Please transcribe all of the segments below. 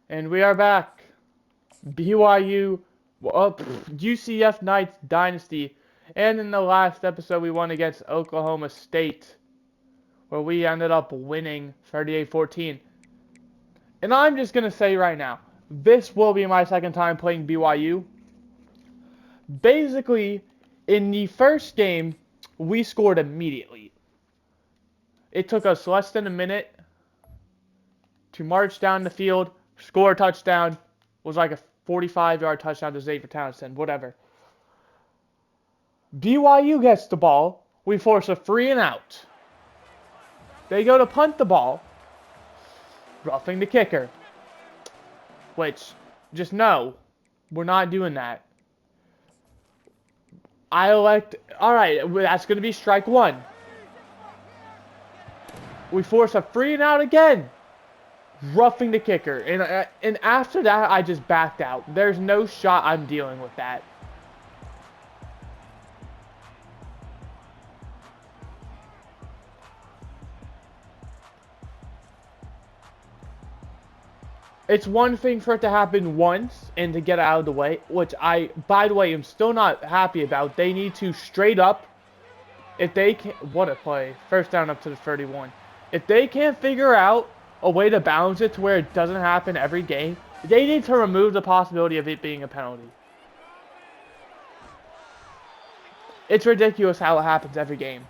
And we are back. BYU, UCF Knights Dynasty. And in the last episode, we won against Oklahoma State, where we ended up winning 38-14. And I'm just going to say right now, this will be my second time playing BYU. Basically, in the first game, we scored immediately. It took us less than a minute to march down the field, score a touchdown. It was like a 45-yard touchdown to Xavier Townsend, whatever. BYU gets the ball. We force a 3 and out. They go to punt the ball, roughing the kicker. Which, just no, we're not doing that. Alright, that's going to be strike one. We force a 3 and out again, roughing the kicker. And after that, I just backed out. There's no shot I'm dealing with that. It's one thing for it to happen once and to get out of the way, which I, by the way, am still not happy about. They need to straight up, if they can't, what a play. First down up to the 31. If they can't figure out a way to balance it to where it doesn't happen every game, they need to remove the possibility of it being a penalty. It's ridiculous how it happens every game.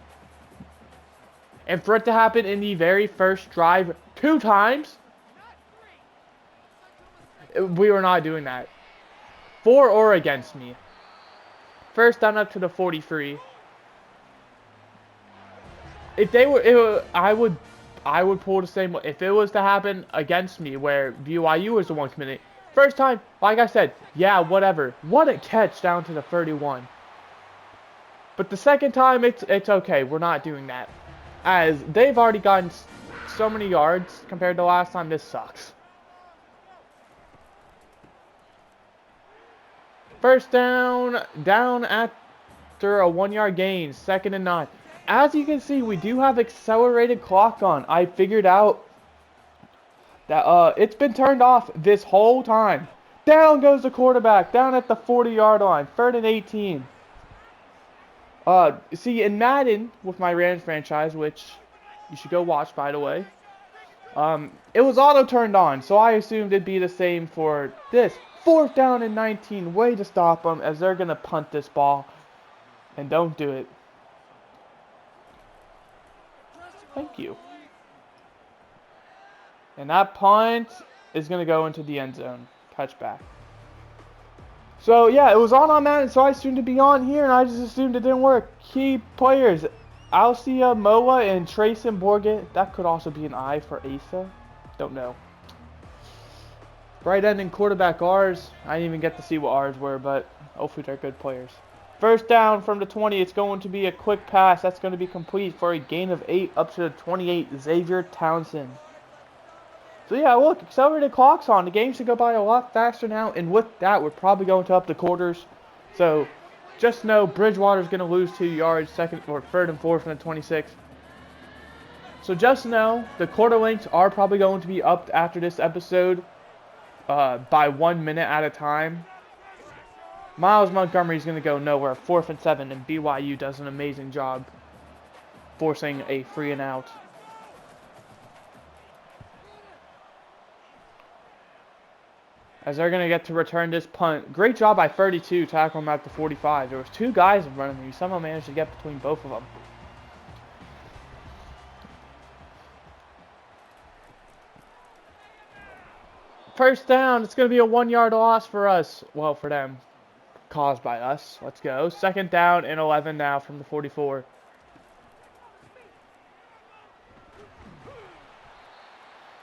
And for it to happen in the very first drive 2 times, we were not doing that. For or against me. First down up to the 43. If they were, I would pull the same. If it was to happen against me, where BYU was the one committing. First time, like I said, yeah, whatever. What a catch down to the 31. But the second time, it's okay. We're not doing that, as they've already gotten so many yards compared to last time. This sucks. First down after a 1-yard gain, 2nd and 9. As you can see, we do have accelerated clock on. I figured out that it's been turned off this whole time. Down goes the quarterback, down at the 40-yard line, 3rd and 18. See, in Madden, with my Rams franchise, which you should go watch, by the way, it was auto-turned on, so I assumed it'd be the same for this. 4th down and 19, way to stop them, as they're going to punt this ball. And don't do it. Thank you. And that punt is going to go into the end zone. Touchback. So, yeah, it was on Madden, so I assumed it'd be on here, and I just assumed it didn't work. Key players, Alcia Moa and Trayson Borgett. That could also be an I for Asa. Don't know. Right end and quarterback R's. I didn't even get to see what R's were, but hopefully they're good players. First down from the 20. It's going to be a quick pass. That's going to be complete for a gain of 8 up to the 28. Xavier Townsend. So yeah, look, accelerated clock's on. The game should go by a lot faster now. And with that, we're probably going to up the quarters. So just know Bridgewater's going to lose 2 yards, 3rd and 4 from the 26. So just know the quarter lengths are probably going to be up after this episode. By 1 minute at a time. Miles Montgomery's going to go nowhere. 4th and 7, and BYU does an amazing job forcing a 3 and out. As they're going to get to return this punt. Great job by 32, tackle him at the 45. There was 2 guys in front of me. Somehow managed to get between both of them. First down, it's going to be a 1-yard loss for us. Well, for them. Caused by us. Let's go. 2nd down and 11 now from the 44.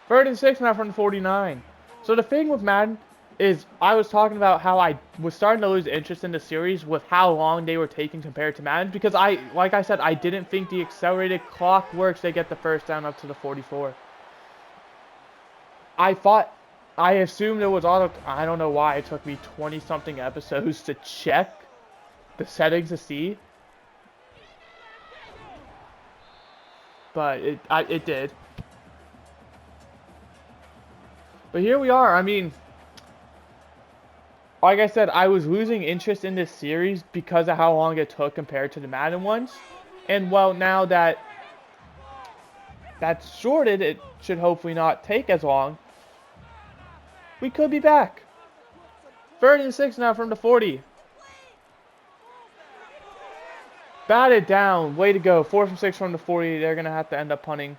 Third and 6 now from the 49. So the thing with Madden is I was talking about how I was starting to lose interest in the series with how long they were taking compared to Madden. Because like I said, I didn't think the accelerated clock works. They get the first down up to the 44. I assumed it was auto. I don't know why it took me 20-something episodes to check the settings to see. But it did. But here we are. I mean, like I said, I was losing interest in this series because of how long it took compared to the Madden ones. And well, now that that's shorted, it should hopefully not take as long. We could be back. 3rd and 6 now from the 40. Batted down. Way to go. 4th and 6 from the 40. They're going to have to end up punting.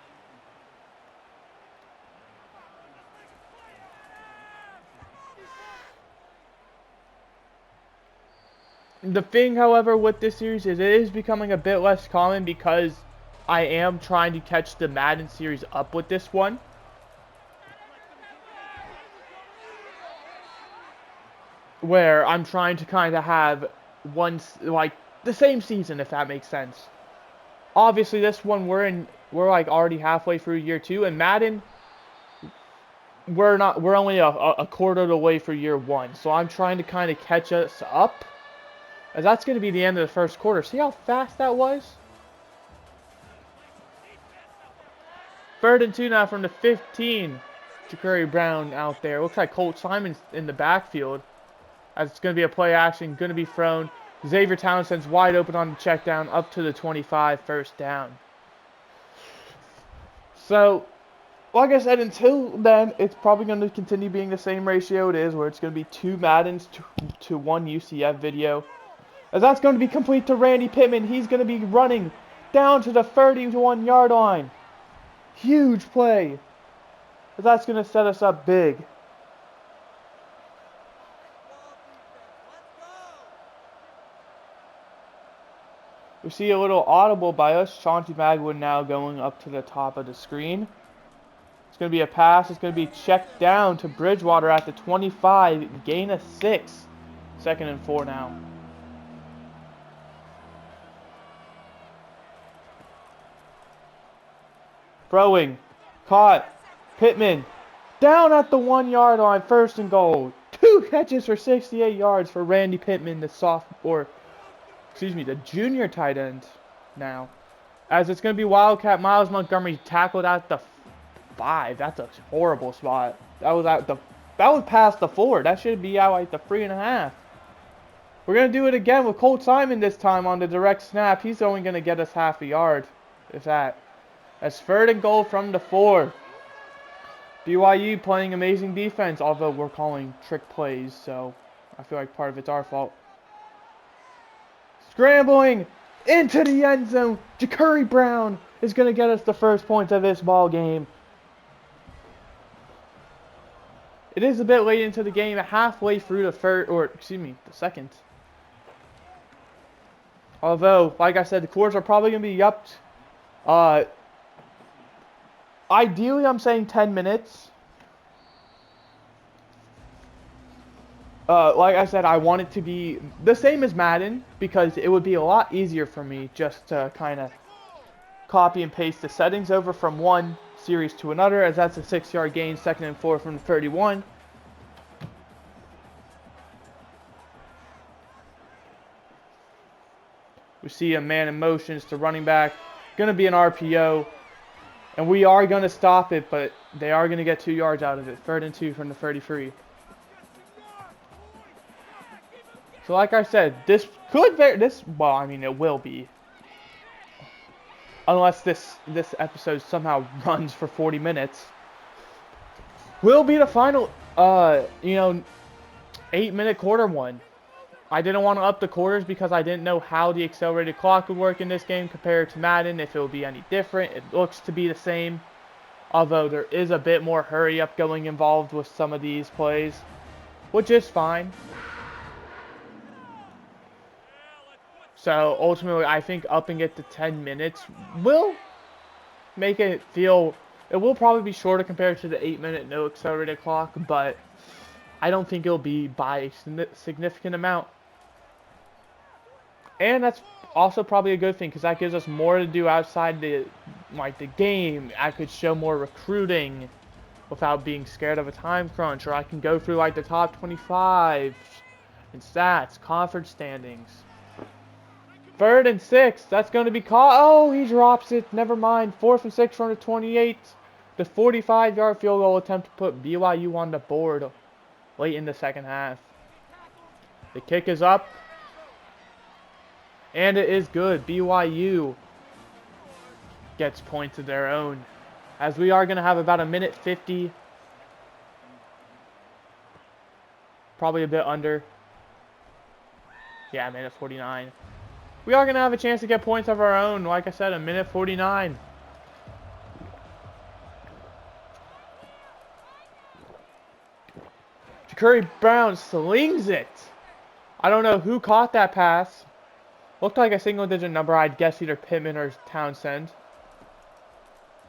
The thing, however, with this series is it is becoming a bit less common because I am trying to catch the Madden series up with this one. Where I'm trying to kind of have like the same season, if that makes sense. Obviously, this one we're like already halfway through year 2, and Madden we're only a quarter of the way for year 1. So I'm trying to kind of catch us up. As that's going to be the end of the first quarter. See how fast that was? 3rd and 2 now from the 15. Ja'Cory Brown out there. Looks like Colt Simon's in the backfield. As it's going to be a play action. Going to be thrown. Xavier Townsend's wide open on the check down. Up to the 25. First down. So, like I said, until then, it's probably going to continue being the same ratio it is. Where it's going to be 2 Maddens to 1 UCF video. As that's going to be complete to Randy Pittman. He's going to be running down to the 31-yard line. Huge play. As that's going to set us up big. We see a little audible by us. Chauncey Magwood now going up to the top of the screen. It's going to be a pass. It's going to be checked down to Bridgewater at the 25. Gain of 6. 2nd and 4 now. Throwing. Caught. Pittman. Down at the 1-yard line. 1st and goal. 2 catches for 68 yards for Randy Pittman, the junior tight end now. As it's going to be Wildcat. Miles Montgomery tackled at the 5. That's a horrible spot. That was past the 4. That should be out like the 3.5. We're going to do it again with Colt Simon this time on the direct snap. He's only going to get us half a yard, if that. That's 3rd and goal from the 4. BYU playing amazing defense, although we're calling trick plays, so I feel like part of it's our fault. Scrambling into the end zone. Ja'Cory Brown is going to get us the first points of this ball game. It is a bit late into the game, halfway through the second. Although, like I said, the quarters are probably going to be up. Ideally, I'm saying 10 minutes. Like I said, I want it to be the same as Madden because it would be a lot easier for me just to kind of copy and paste the settings over from one series to another, as that's a 6-yard gain, 2nd and 4 from the 31. We see a man in motion. It's the running back. Going to be an RPO. And we are going to stop it, but they are going to get 2 yards out of it. 3rd and 2 from the 33. So like I said, it will be. Unless this episode somehow runs for 40 minutes. Will be the final, 8-minute quarter one. I didn't want to up the quarters because I didn't know how the accelerated clock would work in this game compared to Madden, if it would be any different. It looks to be the same, although there is a bit more hurry up going involved with some of these plays, which is fine. So ultimately, I think upping it to 10 minutes will make it feel, it will probably be shorter compared to the 8-minute no accelerated clock, but I don't think it'll be by a significant amount. And that's also probably a good thing because that gives us more to do outside the game. I could show more recruiting without being scared of a time crunch, or I can go through like the top 25 in stats, conference standings. 3rd and 6. That's going to be caught. Oh, he drops it. Never mind. 4th and 6 from the 28. The 45-yard field goal attempt to put BYU on the board late in the second half. The kick is up. And it is good. BYU gets points of their own. As we are going to have about a minute 50. Probably a bit under. Yeah, minute 49. We are going to have a chance to get points of our own. Like I said, a minute 49. Curry Brown slings it. I don't know who caught that pass. Looked like a single-digit number. I'd guess either Pittman or Townsend.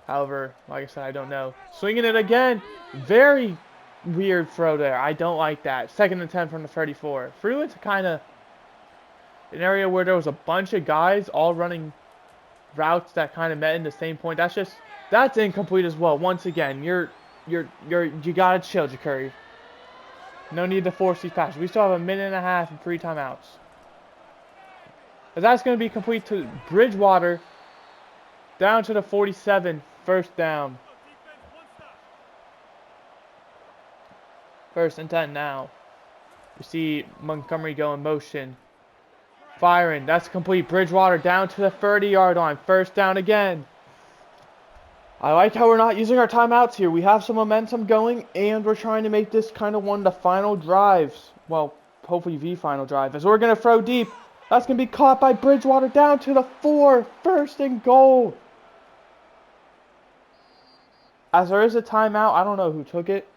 However, like I said, I don't know. Swinging it again. Very weird throw there. I don't like that. Second and 10 from the 34. Threw into kind of an area where there was a bunch of guys all running routes that kind of met in the same point. That's incomplete as well. Once again, you gotta chill, Curry. No need to force these passes. We still have a minute and a half and 3 timeouts. As that's going to be complete to Bridgewater. Down to the 47. First down. First and 10 now. We see Montgomery go in motion. Firing. That's complete. Bridgewater down to the 30-yard line. First down again. I like how we're not using our timeouts here. We have some momentum going, and we're trying to make this kind of one of the final drives. Well, hopefully the final drive. As we're going to throw deep. That's going to be caught by Bridgewater down to the 4. First and goal. As there is a timeout, I don't know who took it.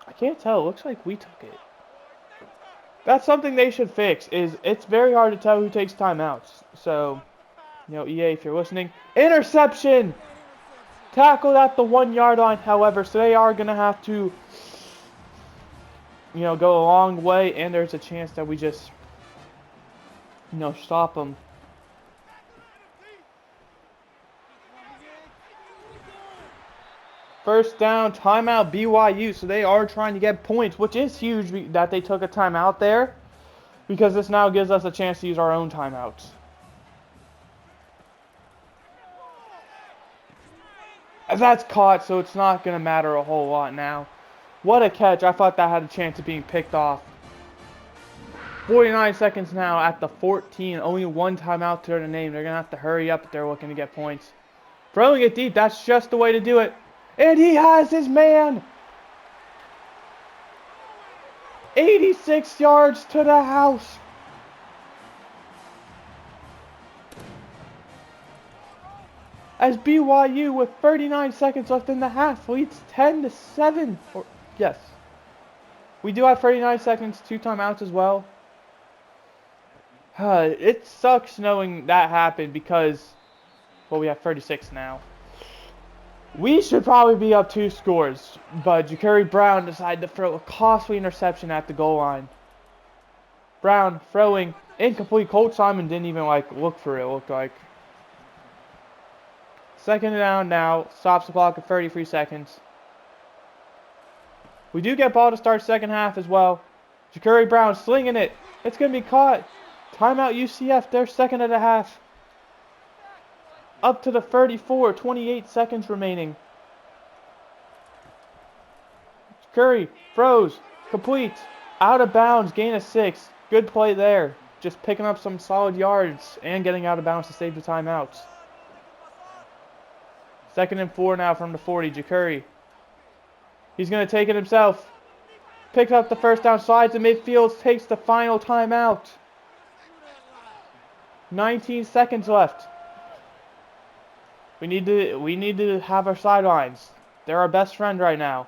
I can't tell. It looks like we took it. That's something they should fix. It's very hard to tell who takes timeouts. So, EA, if you're listening. Interception! Tackled at the 1-yard line, however. So they are going to have to, go a long way. And there's a chance that we just, stop them. First down, timeout, BYU. So they are trying to get points, which is huge that they took a timeout there. Because this now gives us a chance to use our own timeouts. As that's caught, so it's not going to matter a whole lot now. What a catch. I thought that had a chance of being picked off. 49 seconds now at the 14. Only 1 timeout to their name. They're going to have to hurry up if they're looking to get points. Throwing it deep. That's just the way to do it. And he has his man. 86 yards to the house. As BYU, with 39 seconds left in the half, leads 10-7. Yes. We do have 39 seconds, 2 timeouts as well. It sucks knowing that happened because, well, we have 36 now. We should probably be up 2 scores, but Ja'Kerry Brown decided to throw a costly interception at the goal line. Brown throwing incomplete. Colt Simon didn't even look for it, looked like. Second down now. Stops the clock at 33 seconds. We do get ball to start second half as well. Ja'Kerry Brown slinging it. It's going to be caught. Timeout UCF. They're second at a half. Up to the 34. 28 seconds remaining. Curry throws. Complete. Out of bounds. Gain of 6. Good play there. Just picking up some solid yards and getting out of bounds to save the timeouts. Second and 4 now from the 40. Ja'Kerry. He's going to take it himself. Picks up the first down. Slides to midfield. Takes the final timeout. 19 seconds left. We need to have our sidelines. They're our best friend right now.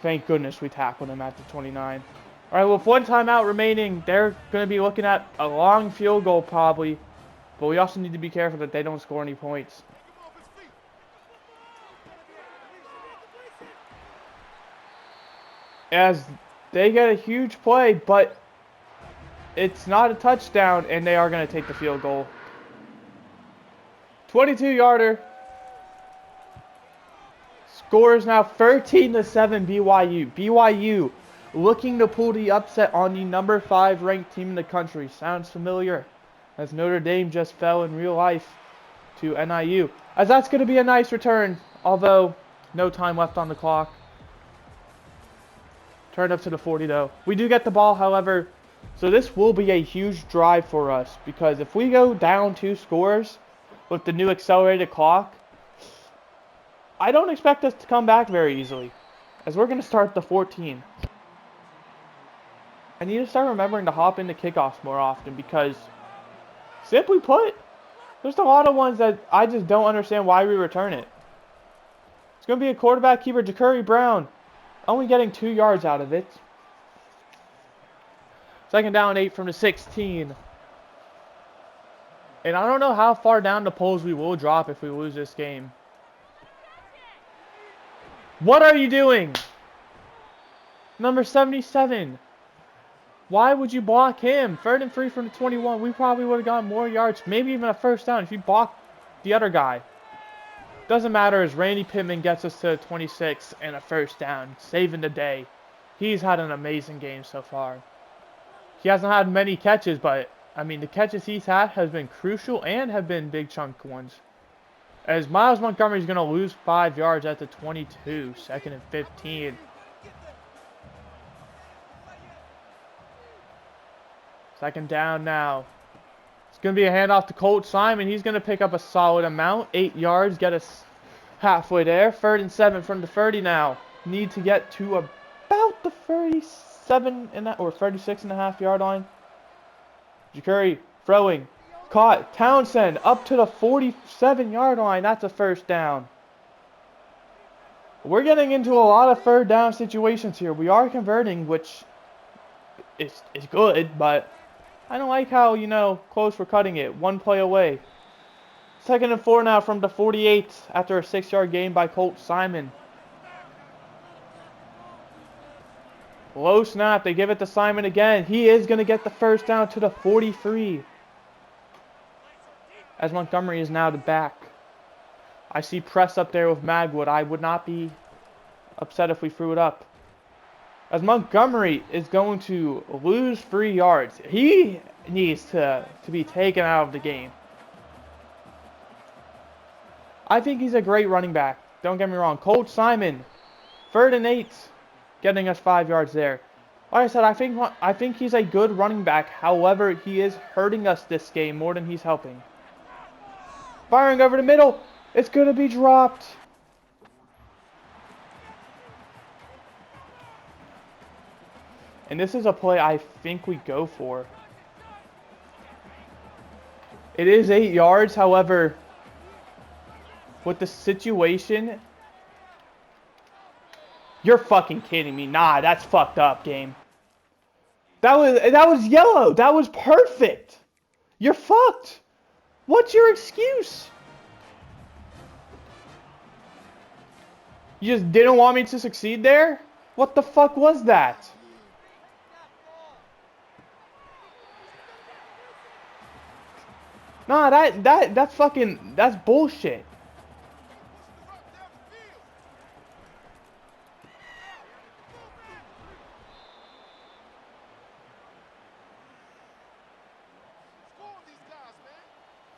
Thank goodness we tackled him at the 29. All right, with 1 timeout remaining, they're going to be looking at a long field goal probably. But we also need to be careful that they don't score any points. As they get a huge play, but it's not a touchdown, and they are going to take the field goal. 22-yarder. Score is now 13-7 BYU. BYU looking to pull the upset on the number 5 ranked team in the country. Sounds familiar, as Notre Dame just fell in real life to NIU. As that's going to be a nice return, although no time left on the clock. Turned up to the 40 though. We do get the ball, however, so this will be a huge drive for us, because if we go down 2 scores with the new accelerated clock, I don't expect us to come back very easily, as we're going to start the 14. I need to start remembering to hop into kickoffs more often, because simply put, there's a lot of ones that I just don't understand why we return it. It's going to be a quarterback keeper, Ja'Curry Brown, only getting 2 yards out of it. Second down, 8 from the 16. And I don't know how far down the poles we will drop if we lose this game. What are you doing? Number 77. Why would you block him? 3rd and 3 from the 21. We probably would have gotten more yards, maybe even a first down if you block the other guy. Doesn't matter as Randy Pittman gets us to 26 and a first down, saving the day. He's had an amazing game so far. He hasn't had many catches, but I mean the catches he's had has been crucial and have been big chunk ones. As Miles Montgomery is going to lose 5 yards at the 22, 2nd and 15. Second down now. It's going to be a handoff to Colt Simon. He's going to pick up a solid amount. 8 yards, get us halfway there. 3rd and 7 from the 30 now. Need to get to about the 37 or 36.5 yard line. Ja'Curry throwing. Caught. Townsend up to the 47 yard line. That's a first down. We're getting into a lot of 3rd down situations here. We are converting, which is good, but I don't like how, close we're cutting it. 1 play away. 2nd and 4 now from the 48 after a 6 yard gain by Colt Simon. Low snap. They give it to Simon again. He is going to get the first down to the 43. As Montgomery is now the back. I see press up there with Magwood. I would not be upset if we threw it up. As Montgomery is going to lose 3 yards. He needs to be taken out of the game. I think he's a great running back. Don't get me wrong. Colt Simon, 3rd and 8, getting us 5 yards there. Like I said, I think he's a good running back. However, he is hurting us this game more than he's helping. Firing over the middle. It's going to be dropped. And this is a play I think we go for. It is 8 yards. However, with the situation... You're fucking kidding me. Nah, that's fucked up, game. That was yellow. That was perfect. You're fucked. What's your excuse? You just didn't want me to succeed there? What the fuck was that? Nah, that's bullshit.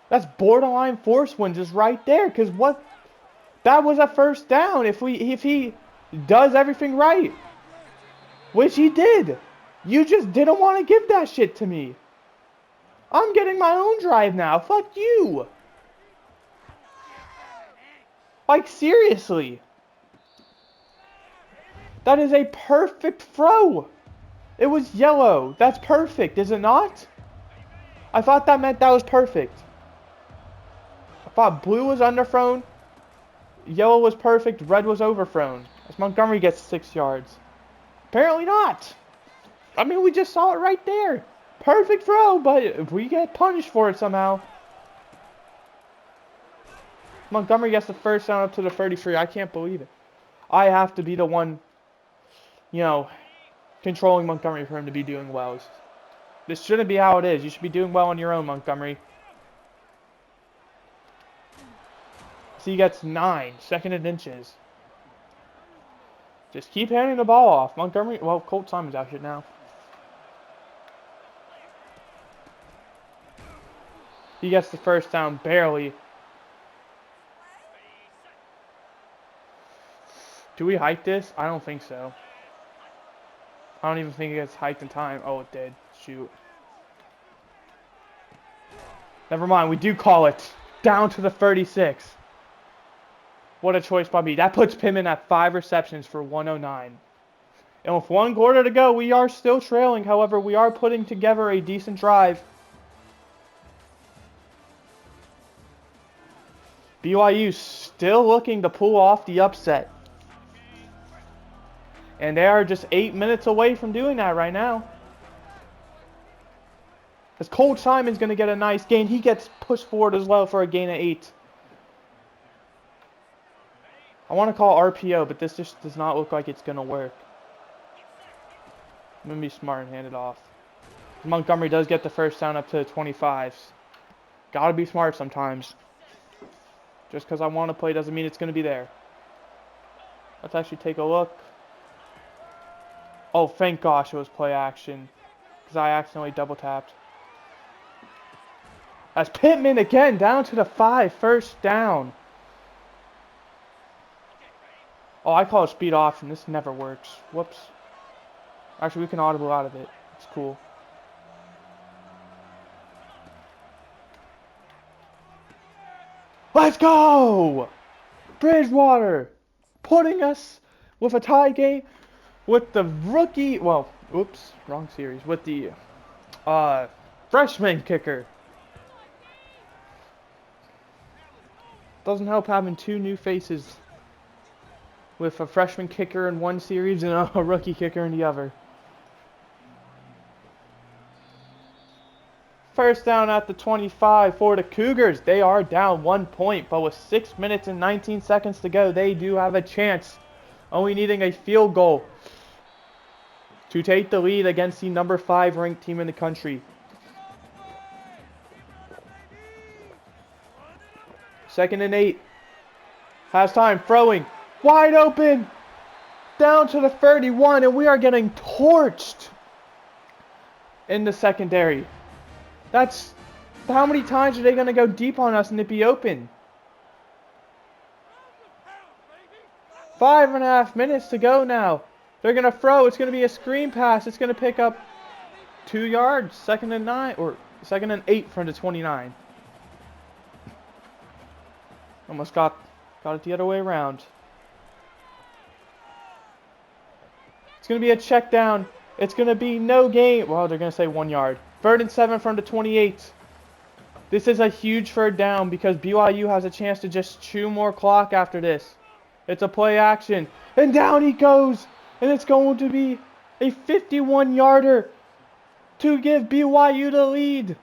That's borderline force win just right there. Because that was a first down if he does everything right. Which he did. You just didn't want to give that shit to me. I'm getting my own drive now. Fuck you. Like, seriously. That is a perfect throw. It was yellow. That's perfect, is it not? I thought that meant that was perfect. I thought blue was underthrown, yellow was perfect, red was overthrown. As Montgomery gets 6 yards. Apparently not. I mean, we just saw it right there. Perfect throw, but if we get punished for it somehow. Montgomery gets the first down up to the 33. I can't believe it. I have to be the one, controlling Montgomery for him to be doing well. This shouldn't be how it is. You should be doing well on your own, Montgomery. So he gets 9, 2nd and inches. Just keep handing the ball off. Montgomery, well, Colt Simon's out here now. He gets the first down, barely. Do we hike this? I don't think so. I don't even think it gets hiked in time. Oh, it did. Shoot. Never mind, we do call it. Down to the 36. What a choice by me. That puts Pittman at 5 receptions for 109. And with 1 quarter to go, we are still trailing. However, we are putting together a decent drive. BYU still looking to pull off the upset. And they are just 8 minutes away from doing that right now. As Colt Simon's going to get a nice gain. He gets pushed forward as well for a gain of 8. I want to call RPO, but this just does not look like it's going to work. I'm going to be smart and hand it off. Montgomery does get the first down up to the 25s. Got to be smart sometimes. Just because I want to play doesn't mean it's going to be there. Let's actually take a look. Oh, thank gosh it was play action. Because I accidentally double tapped. As Pittman again down to the 5, first down. Oh, I call it speed option. This never works. Whoops. Actually, we can audible out of it. It's cool. Let's go! Bridgewater putting us with a tie game with the rookie. Well, oops, wrong series. With the freshman kicker. Doesn't help having 2 new faces. With a freshman kicker in one series and a rookie kicker in the other. First down at the 25 for the Cougars. They are down 1 point, but with 6 minutes and 19 seconds to go, they do have a chance. Only needing a field goal to take the lead against the number 5 ranked team in the country. Second and 8. Has time, throwing. Wide open. Down to the 31, and we are getting torched in the secondary. That's how many times are they going to go deep on us and it be open? 5.5 minutes to go now. They're going to throw. It's going to be a screen pass. It's going to pick up 2 yards. 2nd and 9 or 2nd and 8 from the 29. Almost got it the other way around. It's going to be a check down. It's going to be no gain. Well, they're going to say 1 yard. 3rd and 7 from the 28. This is a huge 3rd down because BYU has a chance to just chew more clock after this. It's a play action. And down he goes. And it's going to be a 51-yarder to give BYU the lead.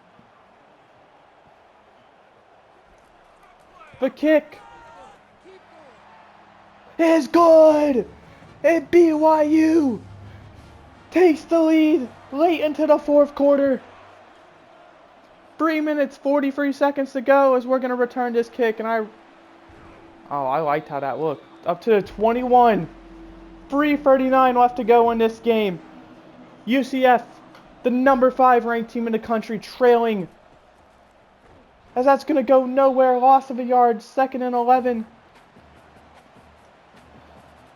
The kick is good. And BYU takes the lead late into the 4th quarter. 3 minutes, 43 seconds to go as we're going to return this kick. And I liked how that looked. Up to the 21. 3:39 left to go in this game. UCF, the number 5 ranked team in the country, trailing. As that's going to go nowhere. Loss of a yard. 2nd and 11.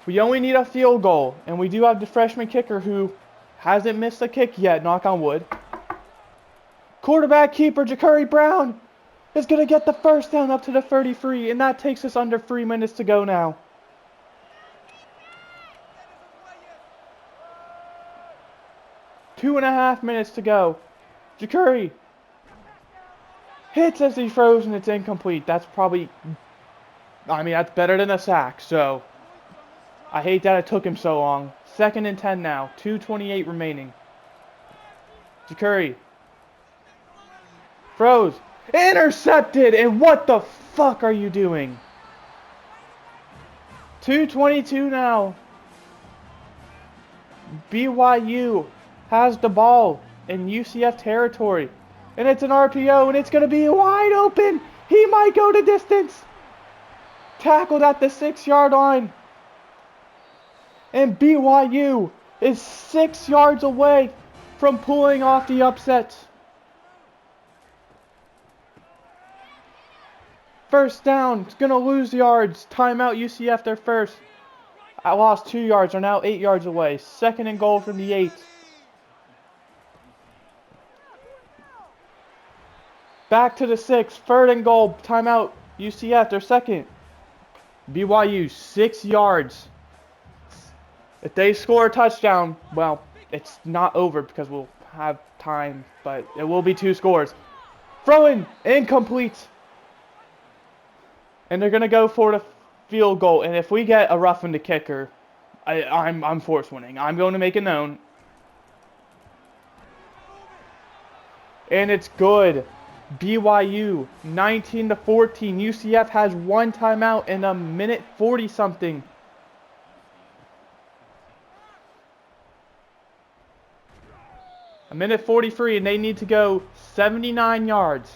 We only need a field goal. And we do have the freshman kicker who hasn't missed a kick yet. Knock on wood. Quarterback keeper Ja'Curry Brown is going to get the first down up to the 33. And that takes us under 3 minutes to go now. 2.5 minutes to go. Ja'Curry hits as he throws and it's incomplete. That's probably, that's better than a sack. So, I hate that it took him so long. 2nd and 10 now. 2:28 remaining. Ja'Curry throws. Intercepted! And what the fuck are you doing? 2:22 now. BYU has the ball in UCF territory. And it's an RPO and it's going to be wide open. He might go the distance. Tackled at the 6-yard line. And BYU is 6 yards away from pulling off the upset. First down, it's going to lose yards. Timeout UCF, their first. I lost 2 yards, are now 8 yards away. Second and goal from the 8. Back to the 6, third and goal. Timeout UCF, their second. BYU, 6 yards. If they score a touchdown, well, it's not over because we'll have time, but it will be 2 scores. Throw-in, incomplete. And they're going to go for the field goal. And if we get a roughing the kicker, I'm force winning. I'm going to make it known. And it's good. BYU, 19-14. UCF has 1 timeout in a minute 40 something. A minute 43, and they need to go 79 yards.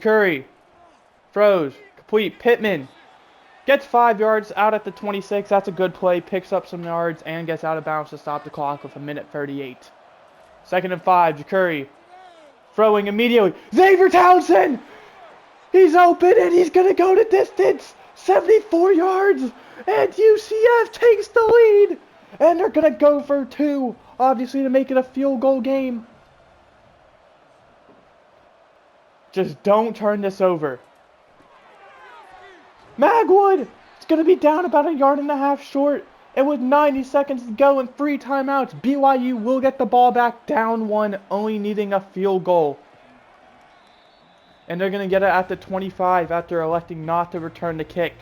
Curry throws, complete. Pittman gets 5 yards out at the 26. That's a good play. Picks up some yards and gets out of bounds to stop the clock with a minute 38. Second and 5. Curry throwing immediately. Xavier Townsend! He's open and he's going to go the distance. 74 yards. And UCF takes the lead. And they're going to go for 2. Obviously to make it a field goal game. Just don't turn this over. Magwood is going to be down about 1.5 yards short. And with 90 seconds to go and 3 timeouts, BYU will get the ball back down 1, only needing a field goal. And they're going to get it at the 25 after electing not to return the kick.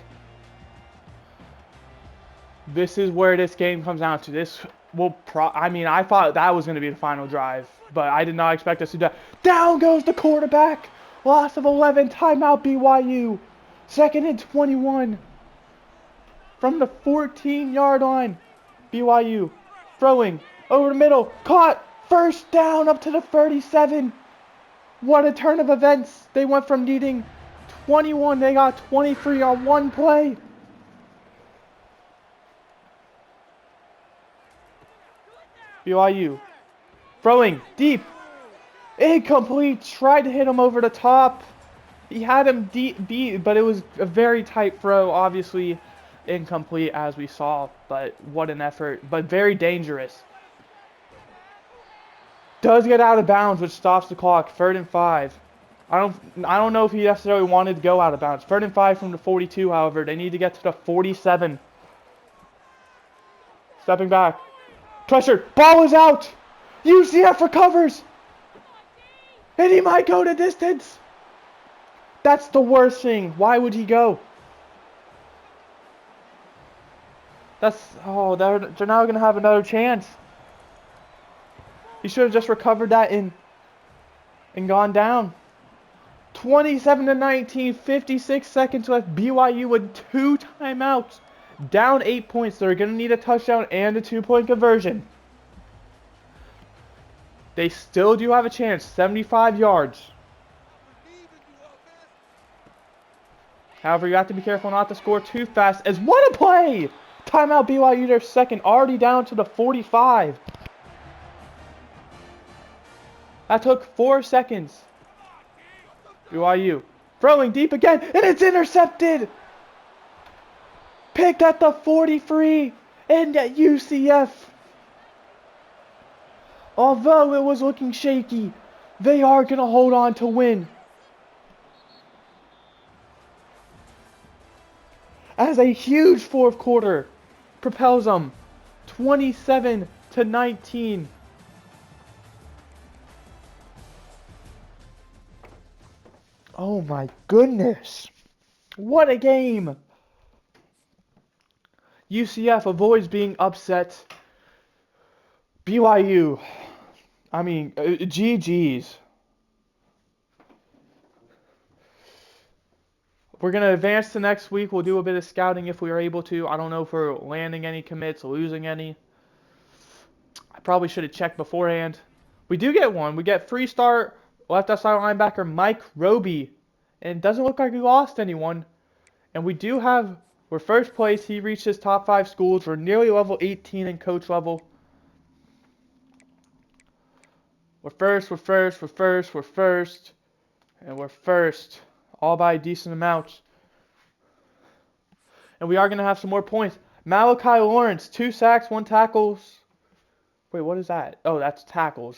This is where this game comes down to. This will I thought that was going to be the final drive, but I did not expect us to do that. Down goes the quarterback. Loss of 11. Timeout BYU. Second and 21. From the 14-yard line. BYU throwing over the middle. Caught. First down up to the 37. What a turn of events. They went from needing 21. They got 23 on 1 play. BYU throwing deep. Incomplete. Tried to hit him over the top. He had him beat, but it was a very tight throw. Obviously incomplete as we saw, but what an effort. But very dangerous. Does get out of bounds, which stops the clock. 3rd and 5. I don't know if he necessarily wanted to go out of bounds. 3rd and 5 from the 42, however. They need to get to the 47. Stepping back. Pressure. Ball is out. UCF recovers. And he might go the distance. That's the worst thing. Why would he go? They're now going to have another chance. He should have just recovered that and gone down. 27-19, 56 seconds left. BYU with 2 timeouts. Down 8 points. They're going to need a touchdown and a 2-point conversion. They still do have a chance. 75 yards. However, you have to be careful not to score too fast. As what a play! Timeout BYU, their second. Already down to the 45. That took 4 seconds. BYU throwing deep again, and it's intercepted. Picked at the 43, and at UCF. Although it was looking shaky, they are going to hold on to win. As a huge 4th quarter propels them 27-19. Oh my goodness. What a game. UCF avoids being upset. BYU, GG's. We're going to advance to next week. We'll do a bit of scouting if we are able to. I don't know if we're landing any commits, losing any. I probably should have checked beforehand. We do get one. We get 3-star left outside linebacker Mike Roby. And it doesn't look like we lost anyone. And we're first place. He reached his top 5 schools. We're nearly level 18 in coach level. We're first. And we're first. All by a decent amount. And we are going to have some more points. Malachi Lawrence, 2 sacks, 1 tackles. Wait, what is that? Oh, that's tackles.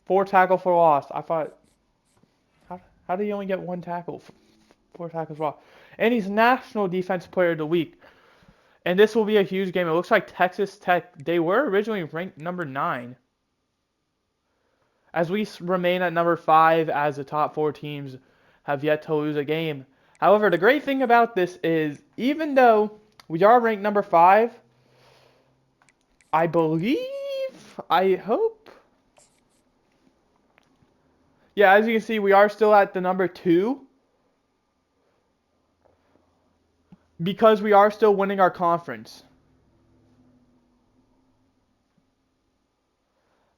4 tackle for loss. I thought, how did he only get 1 tackle? 4 tackles for loss. And he's National Defensive Player of the Week. And this will be a huge game. It looks like Texas Tech, they were originally ranked number 9. As we remain at number 5 as the top 4 teams have yet to lose a game. However, the great thing about this is, even though we are ranked number 5, I hope. Yeah, as you can see, we are still at the number 2. Because we are still winning our conference.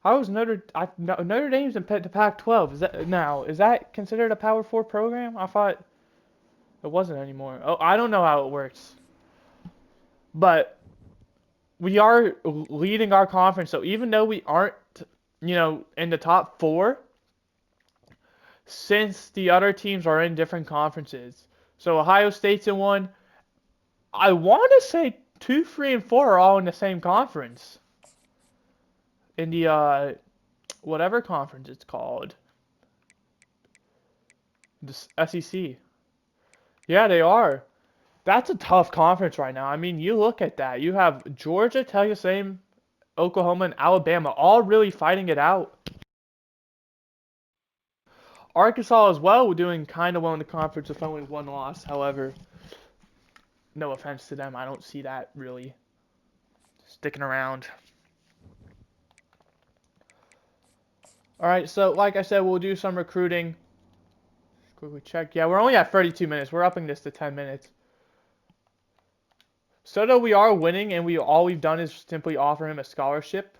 How is Notre Dame's in the Pac-12? Is that considered a Power 4 program? I thought it wasn't anymore. Oh, I don't know how it works. But we are leading our conference, so even though we aren't, in the top 4, since the other teams are in different conferences. So Ohio State's in one. I want to say 2, 3, and 4 are all in the same conference. In the, whatever conference it's called. The SEC. Yeah, they are. That's a tough conference right now. I mean, you look at that. You have Georgia, Texas A&M, Oklahoma, and Alabama all really fighting it out. Arkansas as well, doing kind of well in the conference with only 1 loss. However, no offense to them, I don't see that really sticking around. Alright, so like I said, we'll do some recruiting. Just quickly check. Yeah, we're only at 32 minutes. We're upping this to 10 minutes. So though we are winning, and all we've done is simply offer him a scholarship.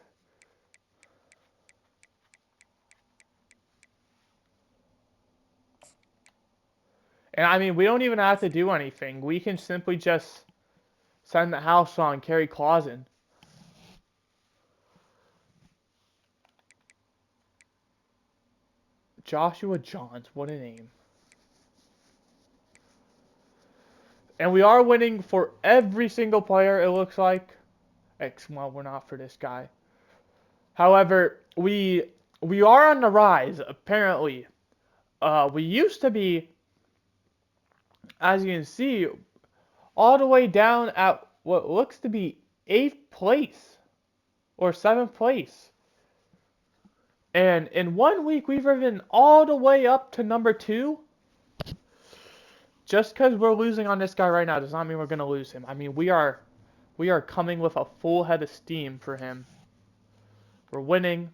And I mean, we don't even have to do anything. We can simply just send the house on Kerry Clausen. Joshua Johns, what a name. And we are winning for every single player, it looks like. Well, we're not for this guy. However, we are on the rise, apparently. We used to be, as you can see, all the way down at what looks to be 8th place or 7th place. And in 1 week, we've risen all the way up to number 2. Just because we're losing on this guy right now does not mean we're going to lose him. I mean, we are coming with a full head of steam for him. We're winning.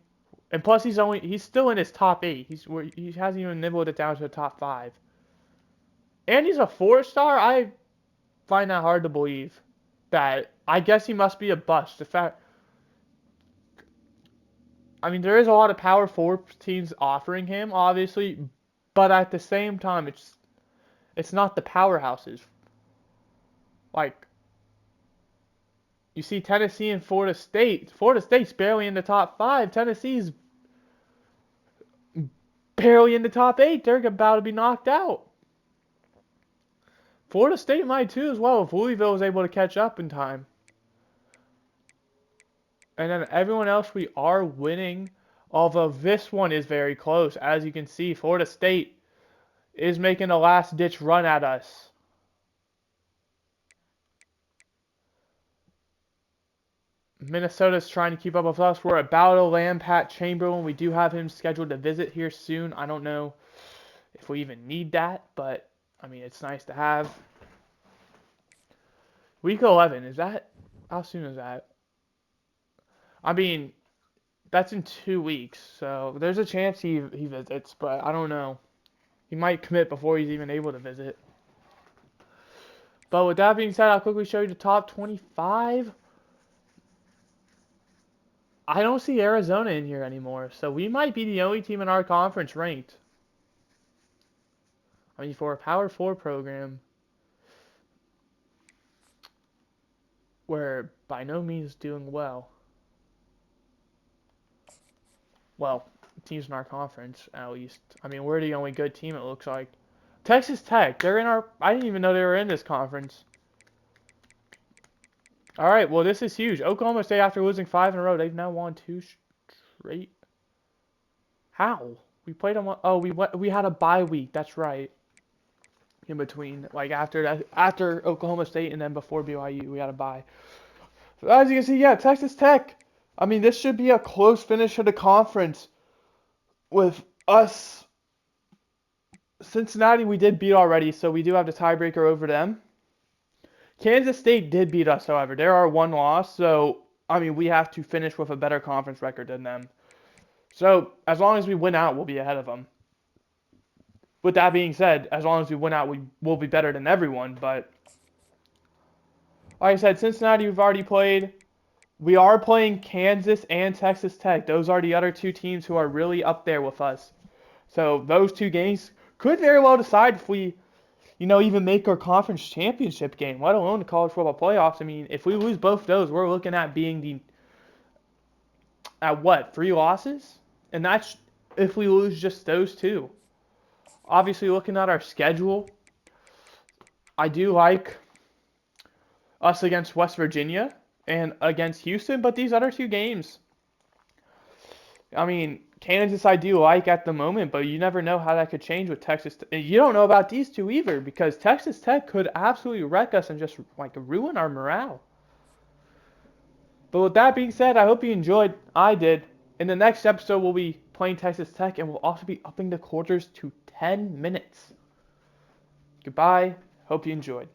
And plus, he's still in his top 8. He hasn't even nibbled it down to the top 5. And he's a 4-star? I find that hard to believe. That I guess he must be a bust. I mean, there is a lot of Power 4 teams offering him, obviously, but at the same time, it's not the powerhouses. Like, you see Tennessee and Florida State. Florida State's barely in the top 5. Tennessee's barely in the top 8. They're about to be knocked out. Florida State might too as well if Louisville is able to catch up in time. And then everyone else we are winning, although this one is very close. As you can see, Florida State is making a last-ditch run at us. Minnesota's trying to keep up with us. We're about to land Pat Chamberlain. We do have him scheduled to visit here soon. I don't know if we even need that, but, I mean, it's nice to have. Week 11, is that? How soon is that? I mean, that's in 2 weeks, so there's a chance he visits, but I don't know. He might commit before he's even able to visit. But with that being said, I'll quickly show you the top 25. I don't see Arizona in here anymore, so we might be the only team in our conference ranked. I mean, for a Power 4 program. we're by no means doing well. Well, teams in our conference, at least. I mean, we're the only good team, it looks like. Texas Tech, they're in our... I didn't even know they were in this conference. All right, well, this is huge. Oklahoma State, after losing 5 in a row, they've now won 2 straight. How? We played them... Oh, we had a bye week. That's right. In between, like after Oklahoma State and then before BYU, we had a bye. So as you can see, yeah, Texas Tech. I mean, this should be a close finish of the conference. With us, Cincinnati, we did beat already, so we do have the tiebreaker over them. Kansas State did beat us, however. They're our one loss, so, I mean, we have to finish with a better conference record than them. So, as long as we win out, we'll be ahead of them. With that being said, as long as we win out, we will be better than everyone, but... Like I said, Cincinnati we've already played. We are playing Kansas and Texas Tech. Those are the other 2 teams who are really up there with us. So those 2 games could very well decide if we, even make our conference championship game, let alone the college football playoffs. I mean, if we lose both those, we're looking at being at what, 3 losses? And that's if we lose just those 2. Obviously, looking at our schedule, I do like us against West Virginia and against Houston, but these other 2 games, I mean, Kansas I do like at the moment, but you never know how that could change with Texas. You don't know about these 2 either, because Texas Tech could absolutely wreck us and just ruin our morale. But with that being said, I hope you enjoyed. I did. In the next episode, we'll be playing Texas Tech, and we'll also be upping the quarters to 10 minutes. Goodbye. Hope you enjoyed.